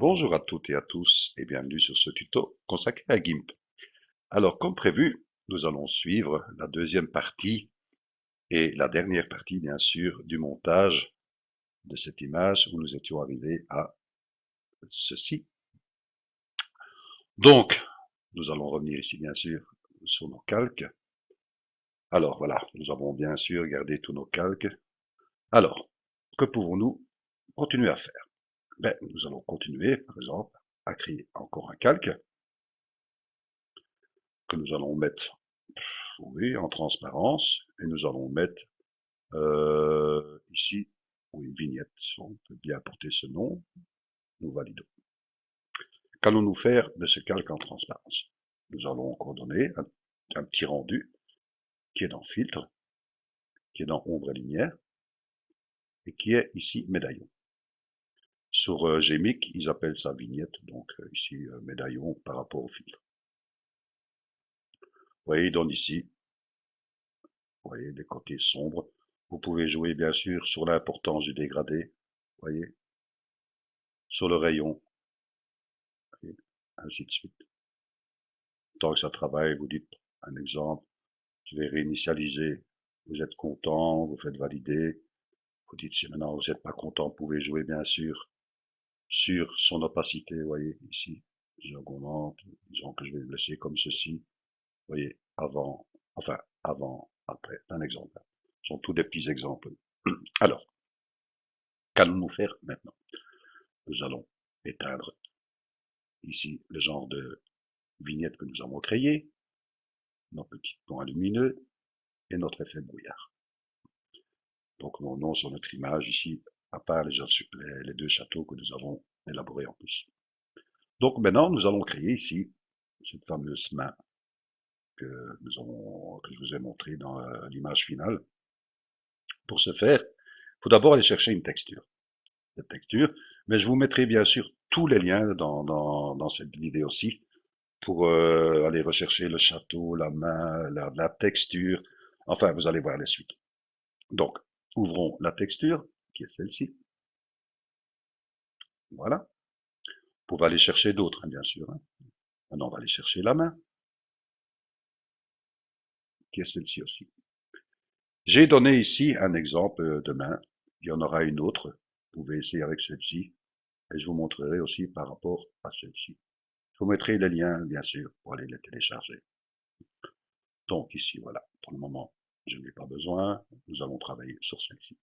Bonjour à toutes et à tous et bienvenue sur ce tuto consacré à GIMP. Alors comme prévu, nous allons suivre la deuxième partie et la dernière partie bien sûr du montage de cette image où nous étions arrivés à ceci. Donc, nous allons revenir ici bien sûr sur nos calques. Alors voilà, nous avons bien sûr gardé tous nos calques. Alors, que pouvons-nous continuer à faire? Nous allons continuer par exemple à créer encore un calque que nous allons mettre oui, en transparence, et nous allons mettre ici une vignette. On peut bien porter ce nom, nous validons. Qu'allons-nous faire de ce calque en transparence? Nous allons coordonner un petit rendu qui est dans Filtre, qui est dans Ombre et Lumière, et qui est ici Médaillon. Sur Gmic, ils appellent ça vignette, donc ici médaillon par rapport au filtre. Vous voyez, il donne ici, vous voyez, des côtés sombres. Vous pouvez jouer bien sûr sur l'importance du dégradé, vous voyez, sur le rayon, et ainsi de suite. Tant que ça travaille, vous dites un exemple, je vais réinitialiser, vous êtes content, vous faites valider, vous dites si maintenant vous n'êtes pas content, vous pouvez jouer bien sûr sur son opacité, vous voyez ici, j'augmente, disons que je vais le laisser comme ceci, vous voyez, avant, enfin avant, après, un exemple. Ce sont tous des petits exemples. Alors, qu'allons-nous faire maintenant? Nous allons éteindre ici le genre de vignette que nous avons créé, nos petits points lumineux et notre effet brouillard. Donc nos noms sur notre image ici, à part les deux châteaux que nous avons élaborés en plus. Donc maintenant, nous allons créer ici cette fameuse main que je vous ai montré dans l'image finale. Pour ce faire, il faut d'abord aller chercher une texture. Cette texture, mais je vous mettrai bien sûr tous les liens dans cette vidéo-ci pour aller rechercher le château, la main, la texture. Enfin, vous allez voir les suites. Donc, ouvrons la texture, qui est celle-ci. Voilà. On va aller chercher d'autres, hein, bien sûr. Hein. Maintenant, on va aller chercher la main, qui est celle-ci aussi. J'ai donné ici un exemple de main. Il y en aura une autre. Vous pouvez essayer avec celle-ci. Et je vous montrerai aussi par rapport à celle-ci. Je vous mettrai les liens, bien sûr, pour aller les télécharger. Donc ici, voilà. Pour le moment, je n'ai pas besoin. Nous allons travailler sur celle-ci.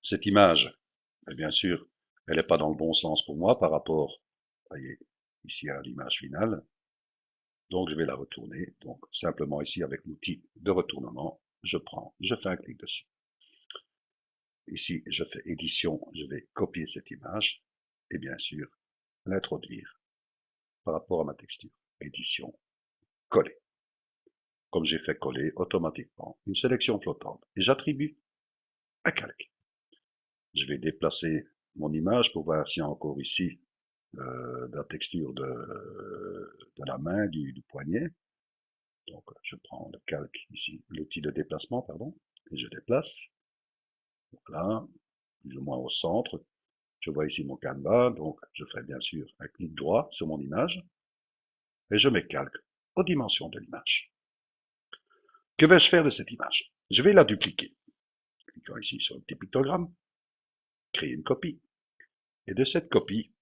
Cette image, bien sûr, elle n'est pas dans le bon sens pour moi par rapport, voyez, ici à l'image finale. Donc je vais la retourner. Donc simplement ici avec l'outil de retournement, je fais un clic dessus. Ici, je fais édition, je vais copier cette image et bien sûr l'introduire par rapport à ma texture. Édition, coller. Comme j'ai fait coller automatiquement une sélection flottante et j'attribue un calque. Je vais déplacer mon image pour voir s'il y a encore ici la texture de la main, du poignet. Donc je prends le calque ici, l'outil de déplacement, pardon, et je déplace. Voilà, plus ou moins au centre. Je vois ici mon canevas, donc je fais bien sûr un clic droit sur mon image et je mets calque aux dimensions de l'image. Que vais-je faire de cette image? Je vais la dupliquer. Cliquons ici sur le petit pictogramme, créer une copie. Et de cette copie,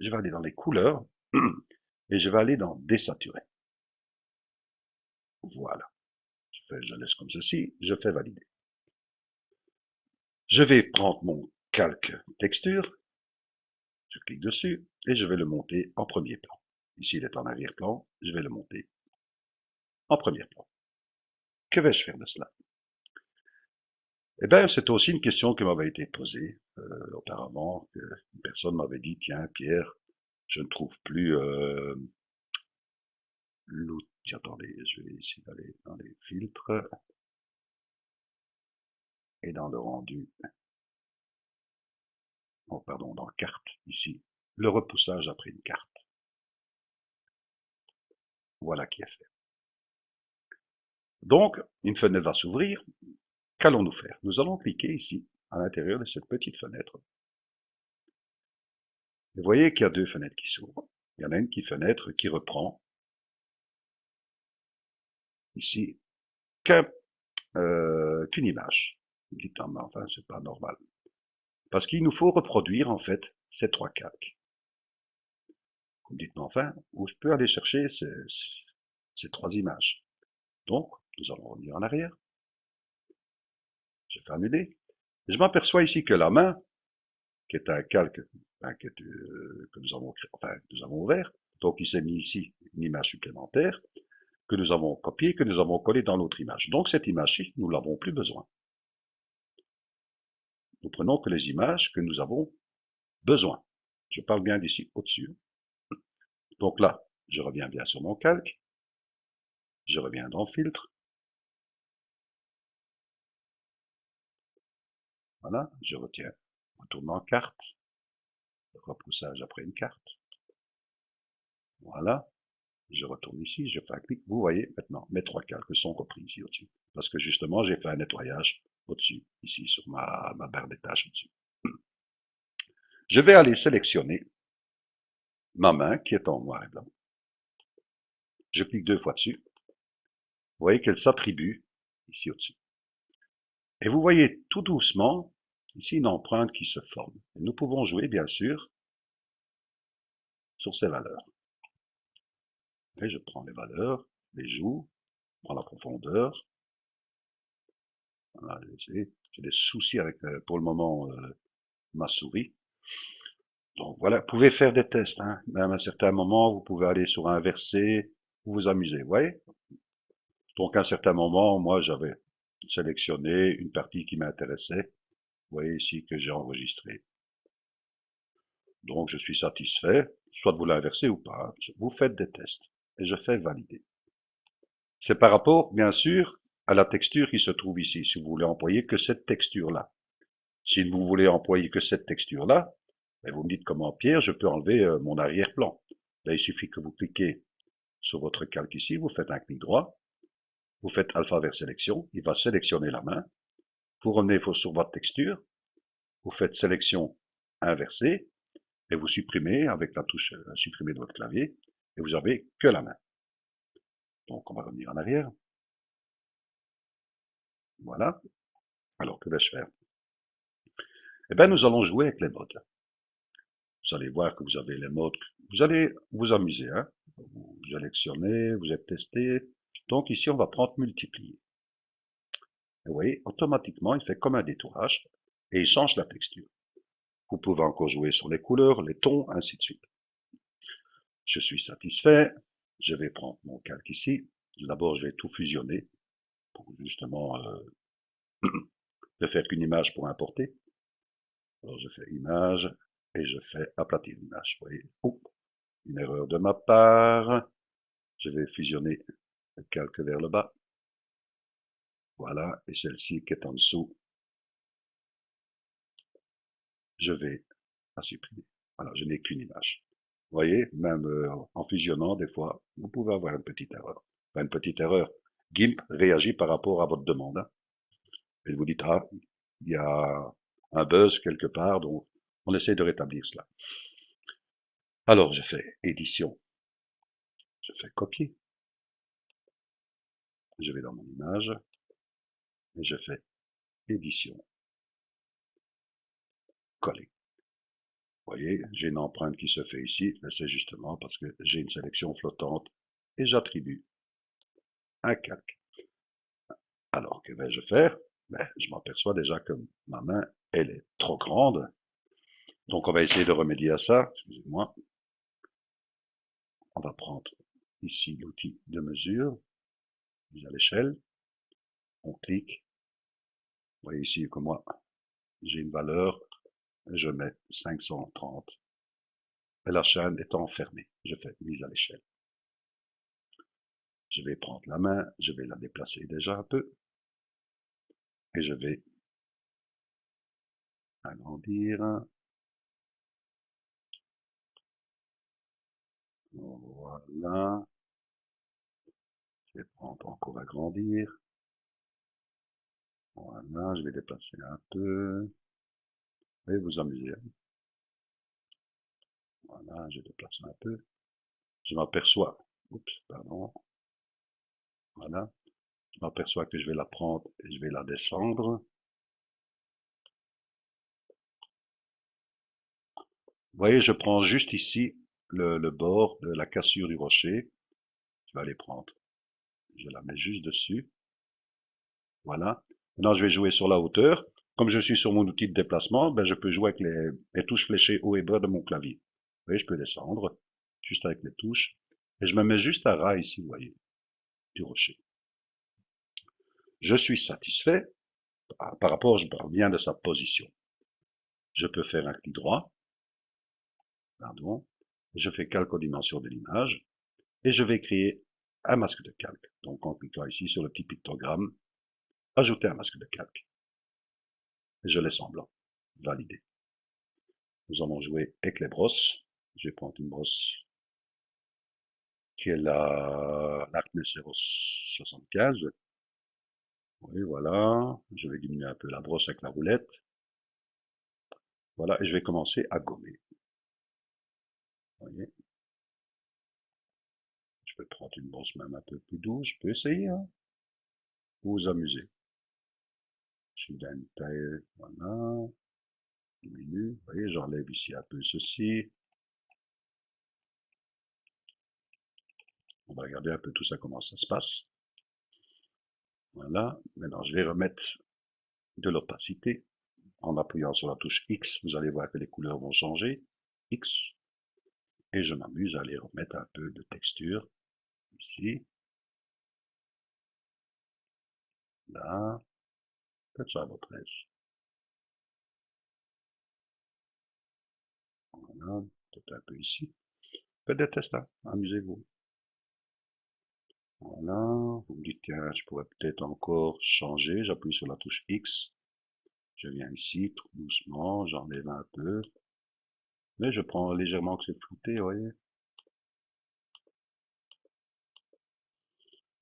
je vais aller dans les couleurs et je vais aller dans désaturer. Voilà. Je laisse comme ceci, je fais valider. Je vais prendre mon calque texture, je clique dessus et je vais le monter en premier plan. Ici, il est en arrière-plan, je vais le monter en premier plan. Que vais-je faire de cela? Eh bien, c'est aussi une question qui m'avait été posée auparavant. Une personne m'avait dit, tiens, Pierre, je ne trouve plus l'outil. Attendez, je vais essayer d'aller dans les filtres et dans le rendu. Oh, pardon, dans carte, ici. Le repoussage après une carte. Voilà qui est fait. Donc, une fenêtre va s'ouvrir. Qu'allons-nous faire? Nous allons cliquer ici, à l'intérieur de cette petite fenêtre. Vous voyez qu'il y a deux fenêtres qui s'ouvrent. Il y en a une fenêtre qui reprend ici qu'une image. Vous dites, ah, mais enfin, c'est pas normal. Parce qu'il nous faut reproduire, en fait, ces trois calques. Vous me dites, mais enfin, où je peux aller chercher ces trois images? Donc, nous allons revenir en arrière. Je fais annuler. Je m'aperçois ici que la main, qui est un calque que nous avons créé, enfin, que nous avons ouvert, donc il s'est mis ici une image supplémentaire, que nous avons copiée, que nous avons collée dans l'autre image. Donc cette image-ci, nous l'avons plus besoin. Nous prenons que les images que nous avons besoin. Je parle bien d'ici au-dessus. Donc là, je reviens bien sur mon calque, je reviens dans Filtre, voilà, je retiens, retourne en carte, repoussage après une carte, voilà, je retourne ici, je fais un clic, vous voyez maintenant, mes trois calques sont repris ici au-dessus, parce que justement j'ai fait un nettoyage au-dessus, ici sur ma barre des tâches au-dessus. Je vais aller sélectionner ma main qui est en noir et blanc. Je clique deux fois dessus, vous voyez qu'elle s'attribue ici au-dessus. Et vous voyez tout doucement ici une empreinte qui se forme. Et nous pouvons jouer bien sûr sur ces valeurs. Et je prends les valeurs, les joue, je prends la profondeur. Voilà, j'ai des soucis avec pour le moment ma souris. Donc voilà, vous pouvez faire des tests, hein. Même à un certain moment, vous pouvez aller sur un verset, vous vous amusez, vous voyez. Donc à un certain moment, moi j'avais sélectionné une partie qui m'intéressait. Vous voyez ici que j'ai enregistré. Donc je suis satisfait, soit vous l'inversez ou pas. Vous faites des tests et je fais valider. C'est par rapport, bien sûr, à la texture qui se trouve ici, si vous voulez employer que cette texture-là. Si vous voulez employer que cette texture-là, vous me dites comment, Pierre, je peux enlever mon arrière-plan. Là, il suffit que vous cliquez sur votre calque ici, vous faites un clic droit, vous faites alpha vers sélection, il va sélectionner la main, vous revenez sur votre texture, vous faites sélection inversée, et vous supprimez avec la touche supprimer de votre clavier, et vous avez que la main. Donc on va revenir en arrière. Voilà. Alors que vais-je faire? Eh bien, nous allons jouer avec les modes. Vous allez voir que vous avez les modes. Vous allez vous amuser, hein. Vous sélectionnez, vous êtes testé. Donc ici, on va prendre multiplier. Vous voyez, automatiquement, il fait comme un détourage et il change la texture. Vous pouvez encore jouer sur les couleurs, les tons, ainsi de suite. Je suis satisfait. Je vais prendre mon calque ici. D'abord, je vais tout fusionner pour justement ne faire qu'une image pour importer. Alors, je fais image et je fais aplatir l'image. Vous voyez, oh, une erreur de ma part. Je vais fusionner le calque vers le bas. Voilà, et celle-ci qui est en dessous, je vais la supprimer. Voilà, je n'ai qu'une image. Vous voyez, même en fusionnant, des fois, vous pouvez avoir une petite erreur. Enfin, une petite erreur. GIMP réagit par rapport à votre demande. Hein. Et vous dites, ah, il y a un buzz quelque part, donc on essaie de rétablir cela. Alors, je fais édition. Je fais copier. Je vais dans mon image. Et je fais édition. Coller. Vous voyez, j'ai une empreinte qui se fait ici, mais c'est justement parce que j'ai une sélection flottante et j'attribue un calque. Alors, que vais-je faire? Je m'aperçois déjà que ma main, elle est trop grande. Donc, on va essayer de remédier à ça. Excusez-moi. On va prendre ici l'outil de mesure, mise à l'échelle. On clique. Vous voyez ici que moi, j'ai une valeur. Je mets 530. Et la chaîne est enfermée. Je fais mise à l'échelle. Je vais prendre la main, je vais la déplacer déjà un peu. Et je vais agrandir. Voilà. Je vais prendre encore agrandir. Voilà, je vais déplacer un peu. Et vous amuser. Voilà, je déplace un peu. Je m'aperçois, oups, pardon, voilà, je m'aperçois que je vais la prendre et je vais la descendre. Vous voyez, je prends juste ici le bord de la cassure du rocher. Je vais aller prendre, je la mets juste dessus. Voilà. Maintenant, je vais jouer sur la hauteur. Comme je suis sur mon outil de déplacement, ben, je peux jouer avec les touches fléchées haut et bas de mon clavier. Vous voyez, je peux descendre juste avec les touches. Et je me mets juste à ras ici, vous voyez, du rocher. Je suis satisfait par rapport, je parviens de sa position. Je peux faire un clic droit, pardon, je fais calque aux dimensions de l'image, et je vais créer un masque de calque. Donc en cliquant ici sur le petit pictogramme, ajouter un masque de calque. Et je laisse en blanc, valider. Nous allons jouer avec les brosses. Je vais prendre une brosse qui est l'Arcnes 075. Oui, voilà. Je vais diminuer un peu la brosse avec la roulette. Voilà, et je vais commencer à gommer. Vous voyez, je peux prendre une brosse même un peu plus douce. Je peux essayer, hein. Vous vous amusez. Je suis d'une taille, voilà. Diminue. Vous voyez, j'enlève ici un peu ceci. On va regarder un peu tout ça, comment ça se passe. Voilà. Maintenant, je vais remettre de l'opacité. En appuyant sur la touche X, vous allez voir que les couleurs vont changer. X. Et je m'amuse à aller remettre un peu de texture. Ici. Là. Faites ça à votre aise. Voilà. Peut-être un peu ici. Faites des tests, hein. Amusez-vous. Voilà. Vous me dites, tiens, je pourrais peut-être encore changer. J'appuie sur la touche X. Je viens ici, tout doucement. J'enlève un peu. Mais je prends légèrement que c'est flouté, vous voyez.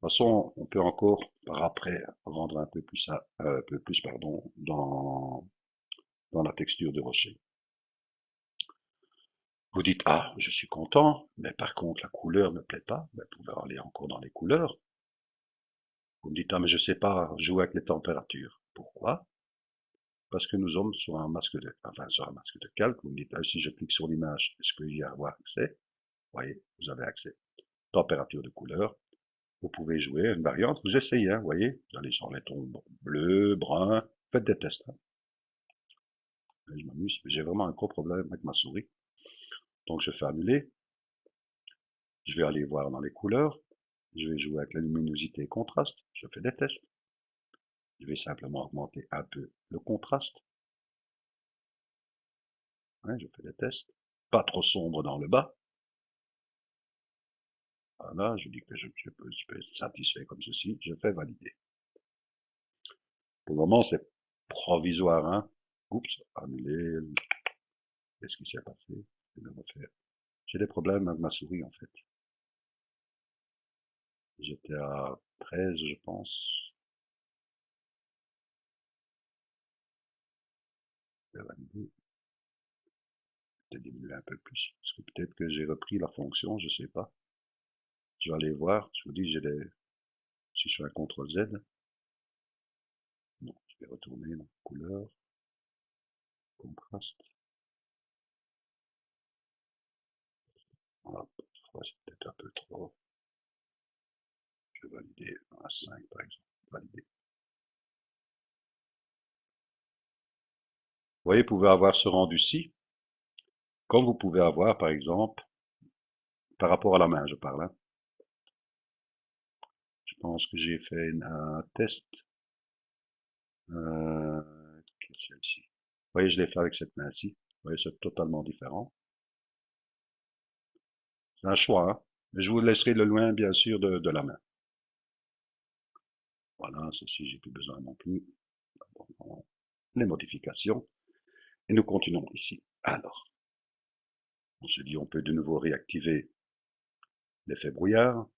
De toute façon, on peut encore, par après, rendre un peu plus, pardon, dans la texture du rocher. Vous dites, ah, je suis content, mais par contre, la couleur ne me plaît pas. Ben, vous pouvez aller encore dans les couleurs. Vous me dites, ah, mais je sais pas jouer avec les températures. Pourquoi? Parce que nous sommes sur un masque de calque. Vous me dites, ah, si je clique sur l'image, est-ce que j'y avoir accès? Vous voyez, vous avez accès. Température de couleur. Vous pouvez jouer une variante, vous essayez, hein, vous voyez, vous allez sur les tons bleu, brun, faites des tests. Hein. Je m'amuse, j'ai vraiment un gros problème avec ma souris. Donc je fais annuler, je vais aller voir dans les couleurs, je vais jouer avec la luminosité et contraste, je fais des tests. Je vais simplement augmenter un peu le contraste. Ouais, je fais des tests. Pas trop sombre dans le bas. Voilà, je dis que je peux être satisfait comme ceci, je fais valider. Pour le moment, c'est provisoire, hein. Oups, annuler. Qu'est-ce qui s'est passé? Je vais le refaire. J'ai des problèmes avec ma souris, en fait. J'étais à 13, je pense. Je vais valider. Peut-être diminuer un peu plus. Parce que peut-être que j'ai repris la fonction, je sais pas. Je vais aller voir. Je vous dis, si je fais un CTRL Z. Non, je vais retourner dans couleur, contraste. Voilà, c'est peut-être un peu trop. Je vais valider à 5 par exemple. Valider. Vous voyez, vous pouvez avoir ce rendu-ci, comme vous pouvez avoir, par exemple, par rapport à la main, je parle. Hein. Je pense que j'ai fait un test. Qui est celle-ci. Vous voyez, je l'ai fait avec cette main-ci. Vous voyez, c'est totalement différent. C'est un choix, hein. Mais je vous laisserai le loin, bien sûr, de la main. Voilà, ceci, j'ai plus besoin non plus. Les modifications. Et nous continuons ici. Alors, on se dit, on peut de nouveau réactiver l'effet brouillard.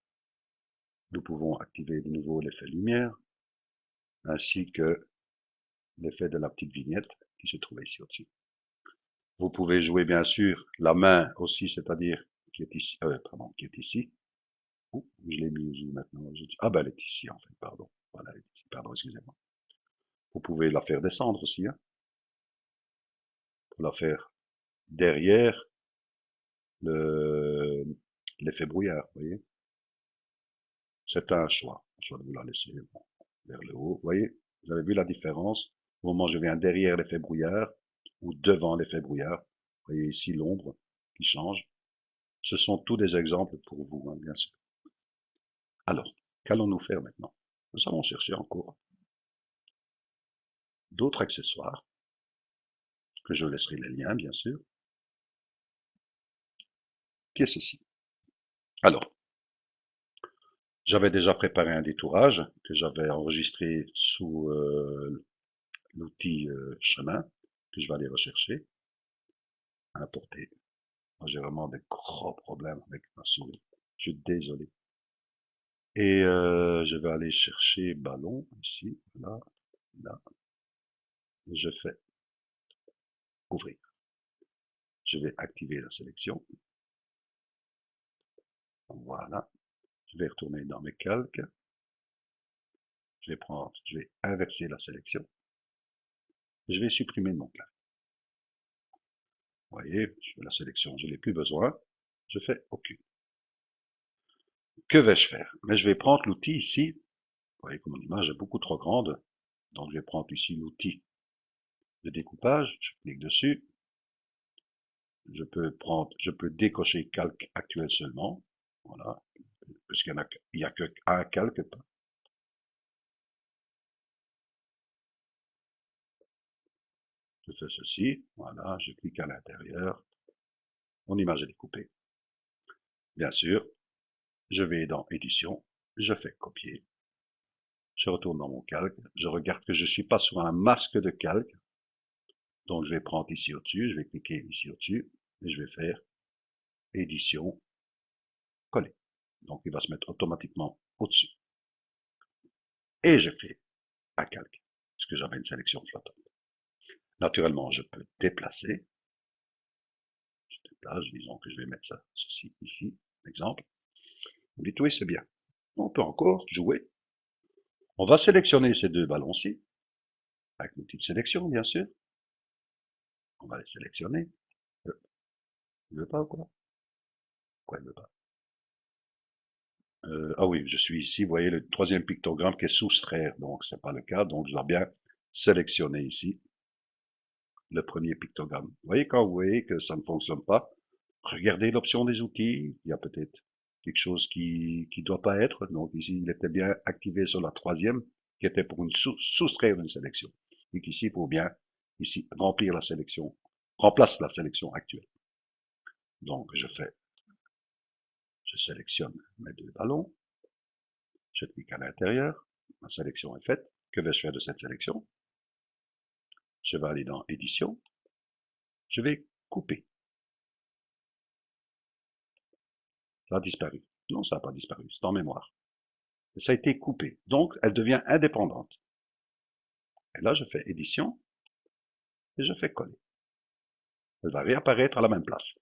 Nous pouvons activer de nouveau l'effet lumière, ainsi que l'effet de la petite vignette qui se trouve ici au-dessus. Vous pouvez jouer bien sûr la main aussi, c'est-à-dire qui est ici, pardon, qui est ici. Ouh, je l'ai mis où maintenant? Ah ben elle est ici en fait, pardon. Voilà, elle est ici, pardon, excusez-moi. Vous pouvez la faire descendre aussi, hein, pour la faire derrière le l'effet brouillard, vous voyez. C'est un choix. Soit de vous la laisser bon, vers le haut. Vous voyez, vous avez vu la différence? Au moment où je viens derrière l'effet brouillard ou devant l'effet brouillard, vous voyez ici l'ombre qui change. Ce sont tous des exemples pour vous, hein, bien sûr. Alors, qu'allons-nous faire maintenant? Nous allons chercher encore d'autres accessoires, que je laisserai les liens, bien sûr, qui est ceci. Alors, j'avais déjà préparé un détourage que j'avais enregistré sous l'outil chemin, que je vais aller rechercher, importer. Moi, j'ai vraiment des gros problèmes avec ma souris. Je suis désolé. Et je vais aller chercher ballon, ici, là, là. Je fais ouvrir. Je vais activer la sélection. Voilà. Je vais retourner dans mes calques. Je vais inverser la sélection. Je vais supprimer mon calque. Vous voyez, je fais la sélection, je n'ai plus besoin. Je fais OK. Que vais-je faire? Mais je vais prendre l'outil ici. Vous voyez que mon image est beaucoup trop grande. Donc, je vais prendre ici l'outil de découpage. Je clique dessus. Je peux décocher calque actuel seulement. Voilà. Puisqu'il n'y a qu'un calque. Je fais ceci. Voilà. Je clique à l'intérieur. Mon image est découpée. Bien sûr, je vais dans édition. Je fais copier. Je retourne dans mon calque. Je regarde que je ne suis pas sur un masque de calque. Donc, je vais prendre ici au-dessus. Je vais cliquer ici au-dessus. Et je vais faire édition, coller. Donc, il va se mettre automatiquement au-dessus. Et je fais un calque. Parce que j'avais une sélection flottante. Naturellement, je peux déplacer. Je déplace, disons que je vais mettre ça, ceci ici, exemple. Vous dites oui, c'est bien. On peut encore jouer. On va sélectionner ces deux ballons-ci, avec l'outil de sélection, bien sûr. On va les sélectionner. Il ne veut pas ou quoi? Quoi, il ne veut pas? Ah oui, je suis ici, vous voyez le troisième pictogramme qui est soustraire, donc c'est pas le cas, donc je dois bien sélectionner ici le premier pictogramme. Vous voyez, quand vous voyez que ça ne fonctionne pas, regardez l'option des outils, il y a peut-être quelque chose qui doit pas être, donc ici il était bien activé sur la troisième, qui était pour soustraire une sélection. Et qu'ici il faut bien, ici, remplir la sélection, remplace la sélection actuelle. Donc je sélectionne mes deux ballons, je clique à l'intérieur, ma sélection est faite. Que vais-je faire de cette sélection? Je vais aller dans édition, je vais couper. Ça a disparu. Non, ça n'a pas disparu, c'est en mémoire. Et ça a été coupé, donc elle devient indépendante. Et là, je fais édition, et je fais coller. Elle va réapparaître à la même place.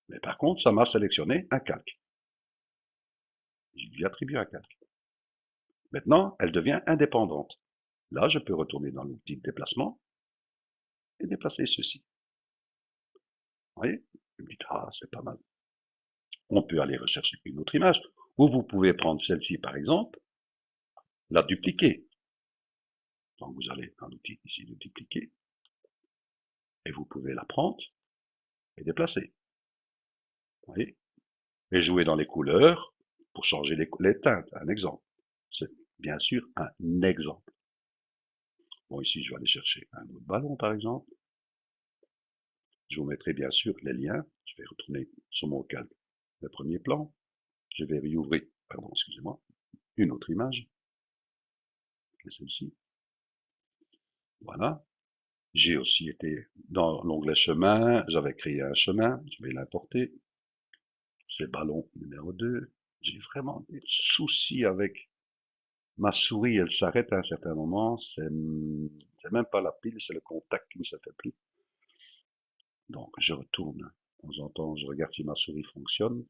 Mais par contre, ça m'a sélectionné un calque. Je lui attribue un calque. Maintenant, elle devient indépendante. Là, je peux retourner dans l'outil de déplacement et déplacer ceci. Vous voyez? Vous me dites, ah, c'est pas mal. On peut aller rechercher une autre image, ou vous pouvez prendre celle-ci, par exemple, la dupliquer. Donc, vous allez dans l'outil ici de dupliquer, et vous pouvez la prendre et déplacer. Vous voyez? Et jouer dans les couleurs pour changer les teintes, un exemple. C'est bien sûr un exemple. Bon, ici, je vais aller chercher un autre ballon, par exemple. Je vous mettrai bien sûr les liens. Je vais retourner sur mon calque le premier plan. Je vais réouvrir, pardon, excusez-moi, une autre image, qui est celle-ci. Voilà. J'ai aussi été dans l'onglet chemin, j'avais créé un chemin, je vais l'importer. C'est ballon numéro 2. J'ai vraiment des soucis avec ma souris, elle s'arrête à un certain moment, c'est même pas la pile, c'est le contact qui ne se fait plus. Donc, je retourne. De temps en temps, je regarde si ma souris fonctionne.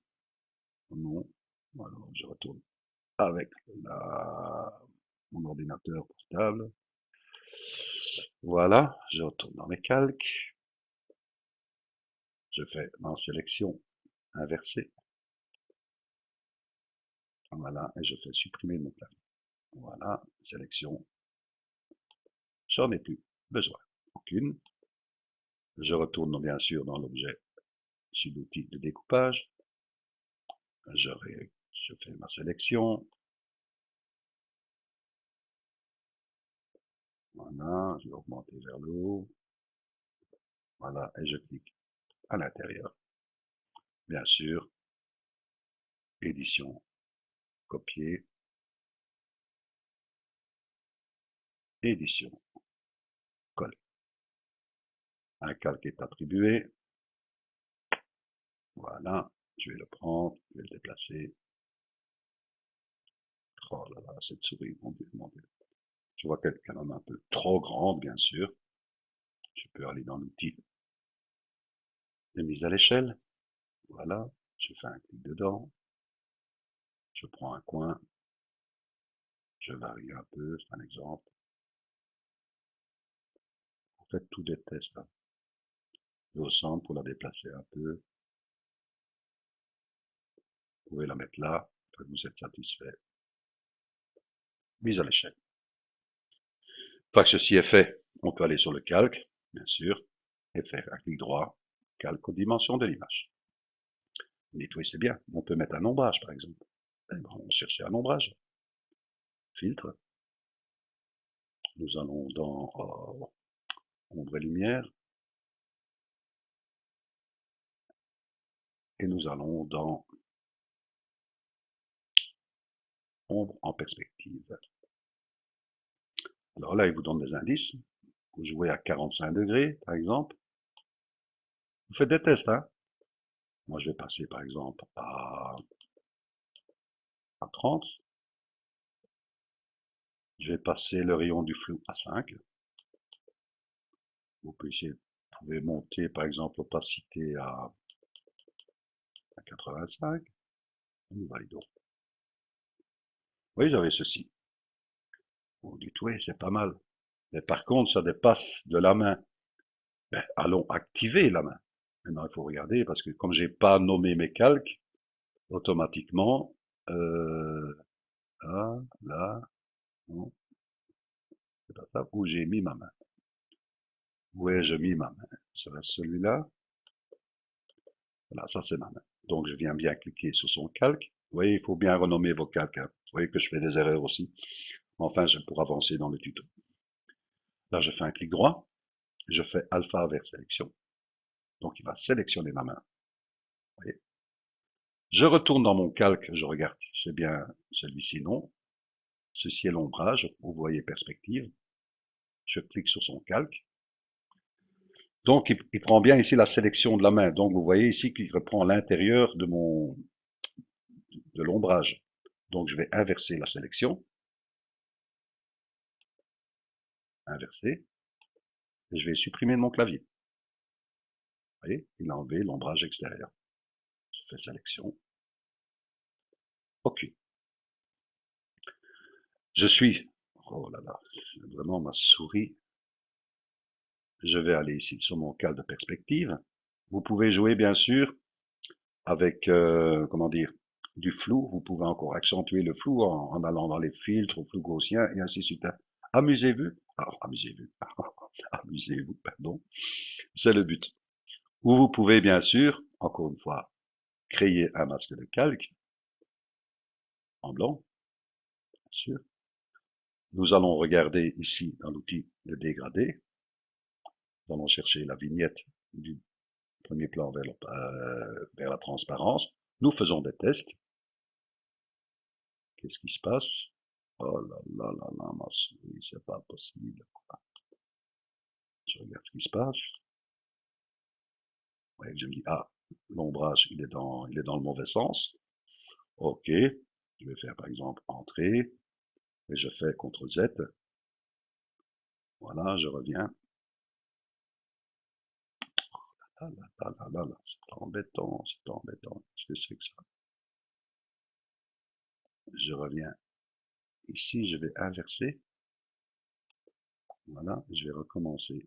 Non. Alors, je retourne avec mon ordinateur portable. Voilà, je retourne dans mes calques. Je fais ma sélection inversée. Voilà, et je fais supprimer mon clavier. Voilà, sélection. J'en ai plus besoin. Aucune. Je retourne bien sûr dans l'objet sur l'outil de découpage. Je fais ma sélection. Voilà, je vais augmenter vers le haut. Voilà, et je clique à l'intérieur. Bien sûr, édition, copier, édition, coller. Un calque est attribué. Voilà, je vais le prendre, je vais le déplacer. Oh là là, cette souris, mon Dieu, mon Dieu. Je vois qu'elle en est un peu trop grande, bien sûr. Je peux aller dans l'outil de mise à l'échelle. Voilà, je fais un clic dedans. Je prends un coin. Je varie un peu, c'est un exemple. Vous faites tout des tests. Hein. Et au centre, pour la déplacer un peu. Vous pouvez la mettre là, après vous êtes satisfait. Mise à l'échelle. Une fois que ceci est fait, on peut aller sur le calque, bien sûr, et faire un clic droit, calque aux dimensions de l'image. Vous dites oui, c'est bien, on peut mettre un ombrage par exemple. Eh ben, on cherche un ombrage. Filtre. Nous allons dans ombre et lumière. Et nous allons dans ombre en perspective. Alors là, il vous donne des indices. Vous jouez à 45 degrés, par exemple. Vous faites des tests, hein. Moi, je vais passer, par exemple, à 30. Je vais passer le rayon du flou à 5. Vous pouvez monter, par exemple, l'opacité à 85. Nous validons. Oui, j'avais ceci. Vous dites, oui, c'est pas mal. Mais par contre, ça dépasse de la main. Ben, allons activer la main. Maintenant, il faut regarder, parce que comme j'ai pas nommé mes calques, automatiquement, là, non, c'est pas ça, où j'ai mis ma main. Où ai-je mis ma main? Sur celui-là. Voilà, ça c'est ma main. Donc je viens bien cliquer sur son calque. Vous voyez, il faut bien renommer vos calques. Hein. Vous voyez que je fais des erreurs aussi. Enfin, c'est pour avancer dans le tuto. Là, je fais un clic droit. Je fais alpha vers sélection. Donc il va sélectionner ma main. Vous voyez. Je retourne dans mon calque, je regarde si c'est bien celui-ci, non. Ceci est l'ombrage, vous voyez perspective. Je clique sur son calque. Donc il prend bien ici la sélection de la main. Donc vous voyez ici qu'il reprend l'intérieur de l'ombrage. Donc je vais inverser la sélection. Inverser. Et je vais supprimer de mon clavier. Vous voyez, il a enlevé l'ombrage extérieur. Je fais sélection. OK. Je suis, oh là là, vraiment ma souris. Je vais aller ici sur mon calque de perspective. Vous pouvez jouer bien sûr avec, comment dire, du flou. Vous pouvez encore accentuer le flou en allant dans les filtres, au flou gaussien et ainsi de suite. Amusez-vous. Alors, amusez-vous. Amusez-vous, pardon. C'est le but. Ou vous pouvez bien sûr, encore une fois, créer un masque de calque en blanc, bien sûr. Nous allons regarder ici dans l'outil de dégradé. Nous allons chercher la vignette du premier plan vers la transparence. Nous faisons des tests. Qu'est-ce qui se passe? Oh là là là là, ma souris, c'est pas possible. Je regarde ce qui se passe. Ouais, je me dis, ah, l'ombrage, il est dans le mauvais sens. OK. Je vais faire par exemple entrée. Et je fais CTRL Z. Voilà, je reviens. là là là là là là, c'est embêtant, c'est embêtant. Qu'est-ce que c'est que ça? Je reviens ici, je vais inverser. Voilà, je vais recommencer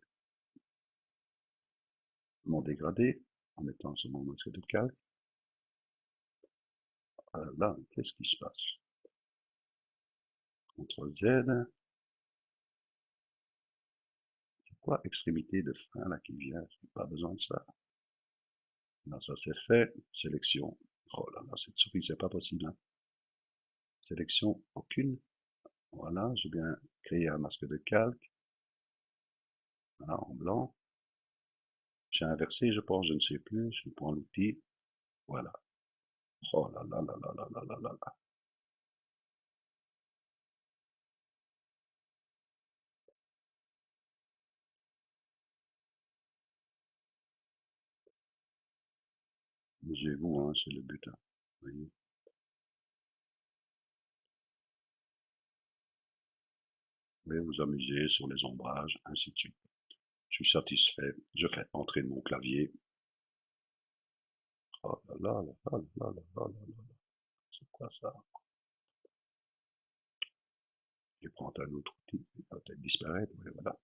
mon dégradé en mettant sur mon masque de calque. Là, qu'est-ce qui se passe? CTRL Z. C'est quoi extrémité de frein là qui vient? J'ai pas besoin de ça. Là, ça c'est fait. Sélection. Oh là là, cette souris, c'est pas possible, hein. Sélection, aucune. Voilà, j'ai bien créé un masque de calque. Voilà, en blanc. J'ai inversé, je pense, je ne sais plus. Je prends l'outil. Voilà. Oh là là là là là là là là là. Bougez-vous, hein, c'est le but, hein. Vous voyez. Vous pouvez vous amuser sur les ombrages, ainsi de suite. Je suis satisfait. Je fais entrer mon clavier. Oh là là là là là là là là là. C'est quoi ça? Je vais prendre un autre outil. Il va peut-être disparaître. Oui, voilà.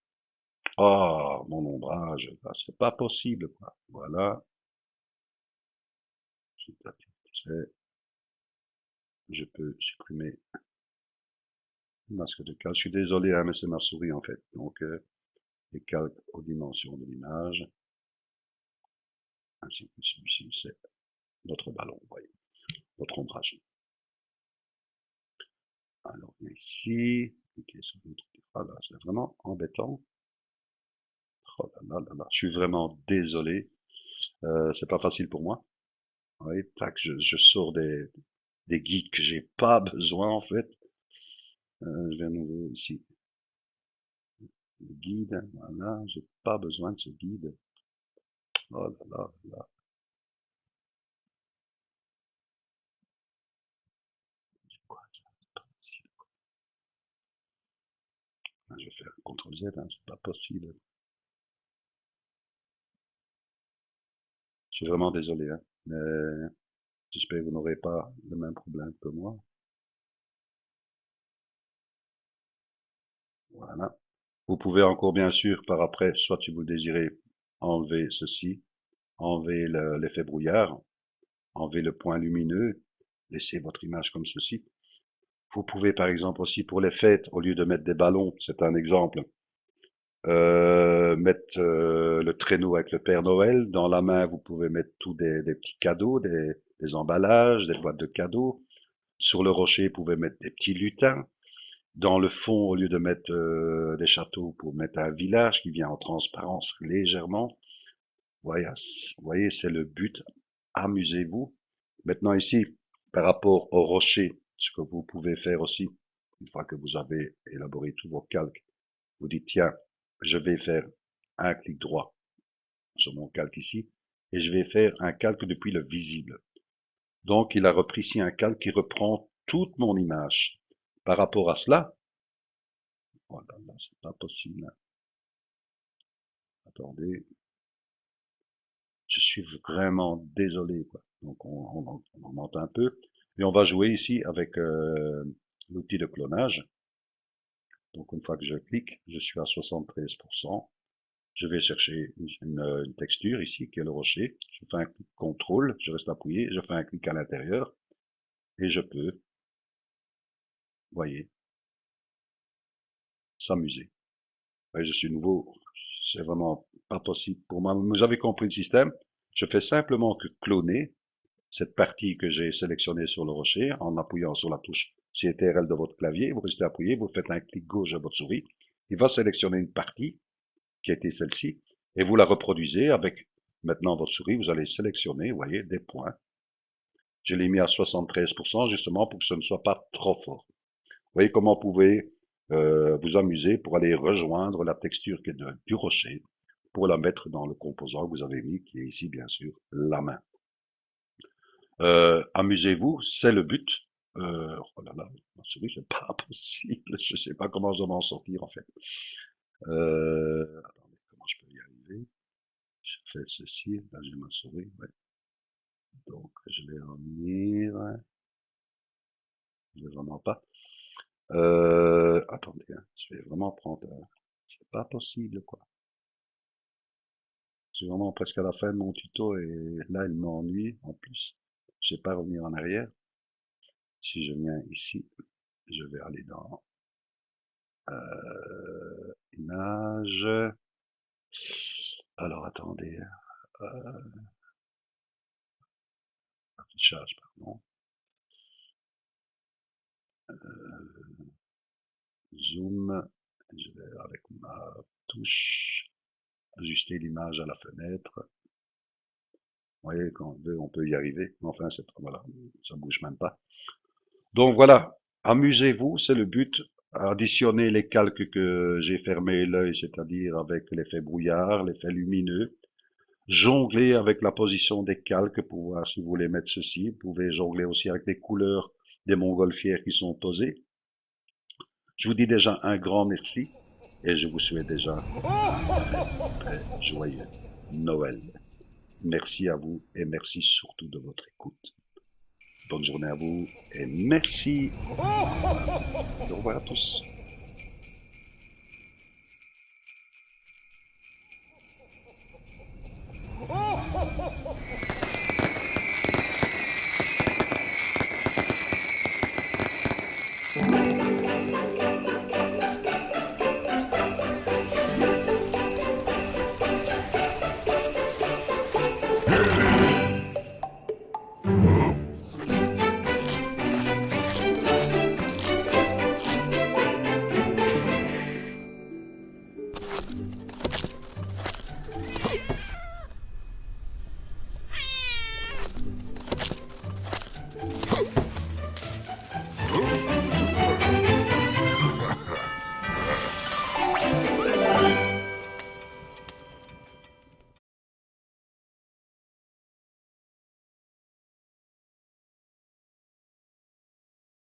Oh, mon ombrage. Là, c'est pas possible, quoi. Voilà. Je suis satisfait. Je peux supprimer le masque de calque. Je suis désolé, hein, mais c'est ma souris, en fait. Donc, les calques aux dimensions de l'image. Ainsi que celui-ci, c'est notre ballon, vous voyez. Notre ombrage. Alors, ici, cliquez sur notre... Ah là, c'est vraiment embêtant. Oh là là là là, je suis vraiment désolé. C'est pas facile pour moi. Vous voyez, tac, je sors des guides que j'ai pas besoin, en fait. Je vais à nouveau ici. Le guide, voilà, j'ai pas besoin de ce guide. Oh là là là. C'est quoi ça? C'est pas possible. Je vais faire CTRL Z, hein, c'est pas possible. Je suis vraiment désolé, hein, mais j'espère que vous n'aurez pas le même problème que moi. Voilà. Vous pouvez encore, bien sûr, par après, soit si vous le désirez, enlever ceci, enlever l'effet brouillard, enlever le point lumineux, laissez votre image comme ceci. Vous pouvez, par exemple, aussi pour les fêtes, au lieu de mettre des ballons, c'est un exemple, mettre le traîneau avec le Père Noël. Dans la main, vous pouvez mettre tous des petits cadeaux, des emballages, des boîtes de cadeaux. Sur le rocher, vous pouvez mettre des petits lutins. Dans le fond, au lieu de mettre des châteaux, vous pouvez mettre un village qui vient en transparence légèrement. Voyez, c'est le but. Amusez-vous. Maintenant ici, par rapport au rocher, ce que vous pouvez faire aussi, une fois que vous avez élaboré tous vos calques, vous dites, tiens, je vais faire un clic droit sur mon calque ici, et je vais faire un calque depuis le visible. Donc, il a repris ici un calque qui reprend toute mon image. Par rapport à cela, oh là là, c'est pas possible. Attendez, je suis vraiment désolé, quoi. Donc, on augmente un peu, et on va jouer ici avec l'outil de clonage. Donc, une fois que je clique, je suis à 73%. Je vais chercher une texture ici, qui est le rocher. Je fais un clic CTRL, je reste appuyé, je fais un clic à l'intérieur, et je peux, voyez, s'amuser. Ouais, je suis nouveau, c'est vraiment pas possible pour moi. Vous avez compris le système. Je fais simplement que cloner cette partie que j'ai sélectionnée sur le rocher en appuyant sur la touche CTRL de votre clavier. Vous restez appuyé, vous faites un clic gauche de votre souris. Il va sélectionner une partie qui a été celle-ci et vous la reproduisez avec maintenant votre souris. Vous allez sélectionner, vous voyez, des points. Je l'ai mis à 73% justement pour que ce ne soit pas trop fort. Vous voyez comment vous pouvez vous amuser pour aller rejoindre la texture qui est du rocher pour la mettre dans le composant que vous avez mis, qui est ici bien sûr la main. Amusez-vous, c'est le but. Oh là là, ma souris, c'est pas possible. Je sais pas comment je vais m'en sortir en fait. Attendez, comment je peux y arriver? fait ceci. Là, j'ai ma souris. Ouais. Donc, je vais revenir. Je vais vraiment pas. Attendez, hein, je vais vraiment prendre. C'est pas possible, quoi. C'est vraiment presque à la fin de mon tuto et là, il m'ennuie en plus. Je sais pas revenir en arrière. Si je viens ici, je vais aller dans Images. Alors, attendez. Affichage, pardon. Zoom. Je vais avec ma touche ajuster l'image à la fenêtre. Vous voyez, quand on veut, on peut y arriver. Mais enfin, voilà, ça bouge même pas. Donc voilà, amusez-vous, c'est le but. Additionnez les calques que j'ai fermé l'œil, c'est-à-dire avec l'effet brouillard, l'effet lumineux. Jonglez avec la position des calques pour voir si vous voulez mettre ceci. Vous pouvez jongler aussi avec les couleurs des montgolfières qui sont posées. Je vous dis déjà un grand merci et je vous souhaite déjà un très joyeux Noël. Merci à vous et merci surtout de votre écoute. Bonne journée à vous et merci. Au revoir à tous.